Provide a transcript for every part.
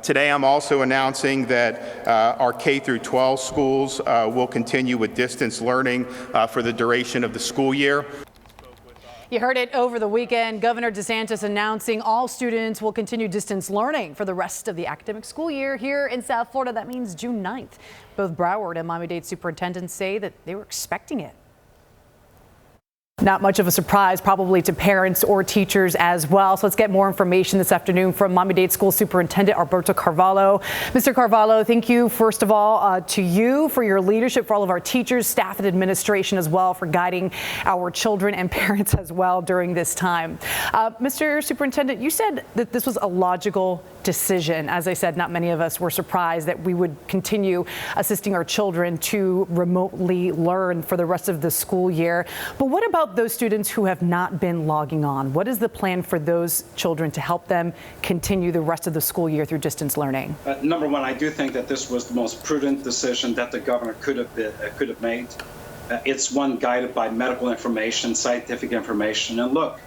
Today, I'm also announcing that our K through 12 schools will continue with distance learning for the duration of the school year. You heard it over the weekend. Governor DeSantis announcing all students will continue distance learning for the rest of the academic school year here in South Florida. That means June 9th. Both Broward and Miami-Dade superintendents say that they were expecting it. Not much of a surprise probably to parents or teachers as well. So let's get more information this afternoon from Miami-Dade School Superintendent Alberto Carvalho. Mr. Carvalho, thank you first of all to you for your leadership, for all of our teachers, staff and administration as well, for guiding our children and parents as well during this time. Mr. Superintendent, you said that this was a logical decision. As I said, not many of us were surprised that we would continue assisting our children to remotely learn for the rest of the school year. But what about those students who have not been logging on? What is the plan for those children to help them continue the rest of the school year through distance learning? Number one, I do think that this was the most prudent decision that the governor could have made. It's one guided by medical information, scientific information. And look,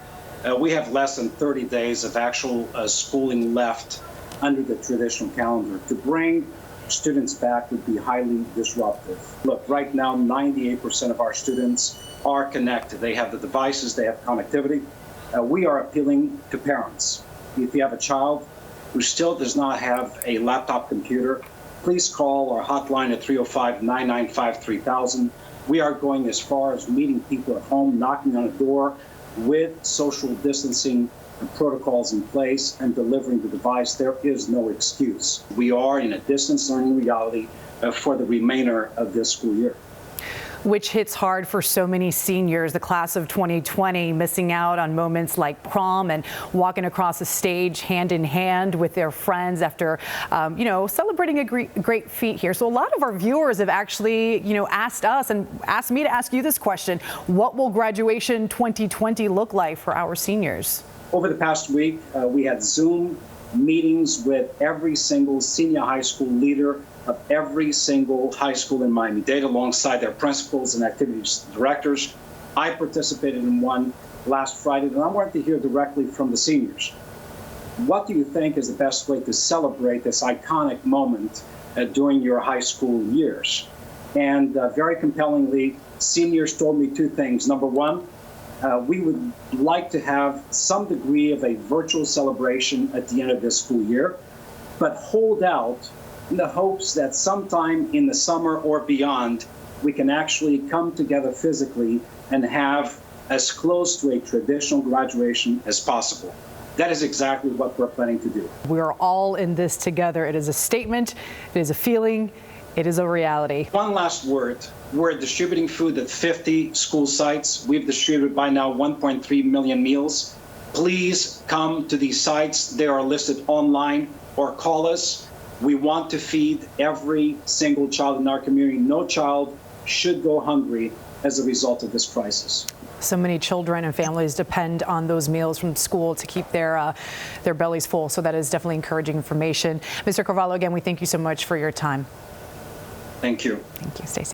we have less than 30 days of actual schooling left under the traditional calendar. To bring students back would be highly disruptive. Look, right now, 98% of our students are connected. They have the devices, they have connectivity. We are appealing to parents. If you have a child who still does not have a laptop computer, please call our hotline at 305-995-3000. We are going as far as meeting people at home, knocking on a door with social distancing protocols in place and delivering the device. There is no excuse. We are in a distance learning reality for the remainder of this school year. Which hits hard for so many seniors, the class of 2020, missing out on moments like prom and walking across the stage hand in hand with their friends after, celebrating a great feat here. So a lot of our viewers have actually, asked us and asked me to ask you this question. What will graduation 2020 look like for our seniors? Over the past week, we had Zoom meetings with every single senior high school leader of every single high school in Miami-Dade alongside their principals and activities directors. I participated in one last Friday, and I wanted to hear directly from the seniors. What do you think is the best way to celebrate this iconic moment during your high school years? And very compellingly, seniors told me two things. Number one, we would like to have some degree of a virtual celebration at the end of this school year, but hold out in the hopes that sometime in the summer or beyond, we can actually come together physically and have as close to a traditional graduation as possible. That is exactly what we're planning to do. We are all in this together. It is a statement, it is a feeling, it is a reality. One last word. We're distributing food at 50 school sites. We've distributed by now 1.3 million meals. Please come to these sites. They are listed online, or call us. We want to feed every single child in our community. No child should go hungry as a result of this crisis. So many children and families depend on those meals from school to keep their bellies full. So that is definitely encouraging information. Mr. Carvalho, again, we thank you so much for your time. Thank you. Thank you. Stay safe.